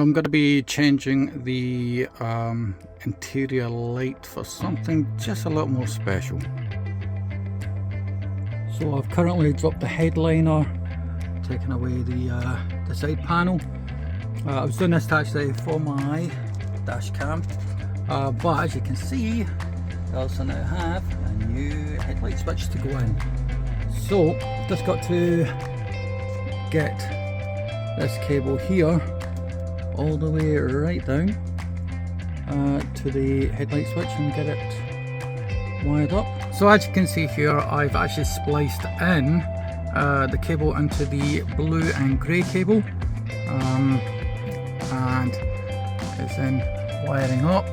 I'm going to be changing the interior light for something just a little more special. So I've currently dropped the headliner, taken away the side panel. I was doing this actually for my dash cam, but as you can see, I also now have a new headlight switch to go in. So just got to get this cable here all the way right down to the headlight switch and get it wired up. So as you can see here, I've actually spliced in the cable into the blue and grey cable, and it's in wiring up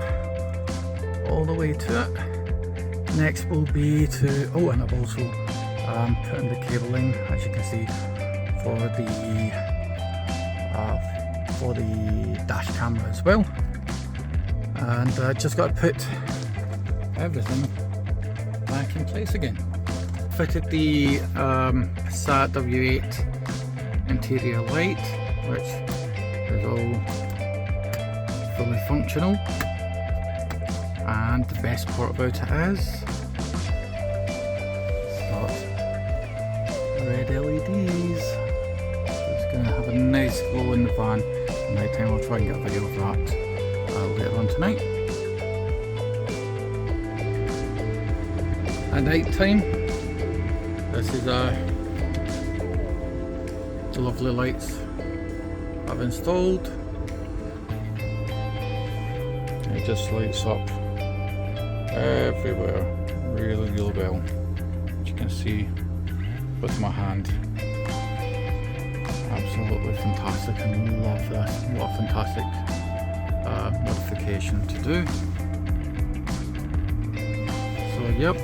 all the way to it. Next will be to, oh, and I've also put in the cabling, as you can see, for the dash camera as well. And just got to put everything back in place again. Fitted the Passat W8 interior light, which is all fully functional, and the best part about it is it's got red LEDs, so it's going to have a nice glow in the van at night time. I'll try and get a video of that later on tonight. At night time, this is the lovely lights I've installed. It just lights up everywhere really well, as you can see with my hand. Absolutely fantastic, and love this. What a fantastic modification to do. So yep,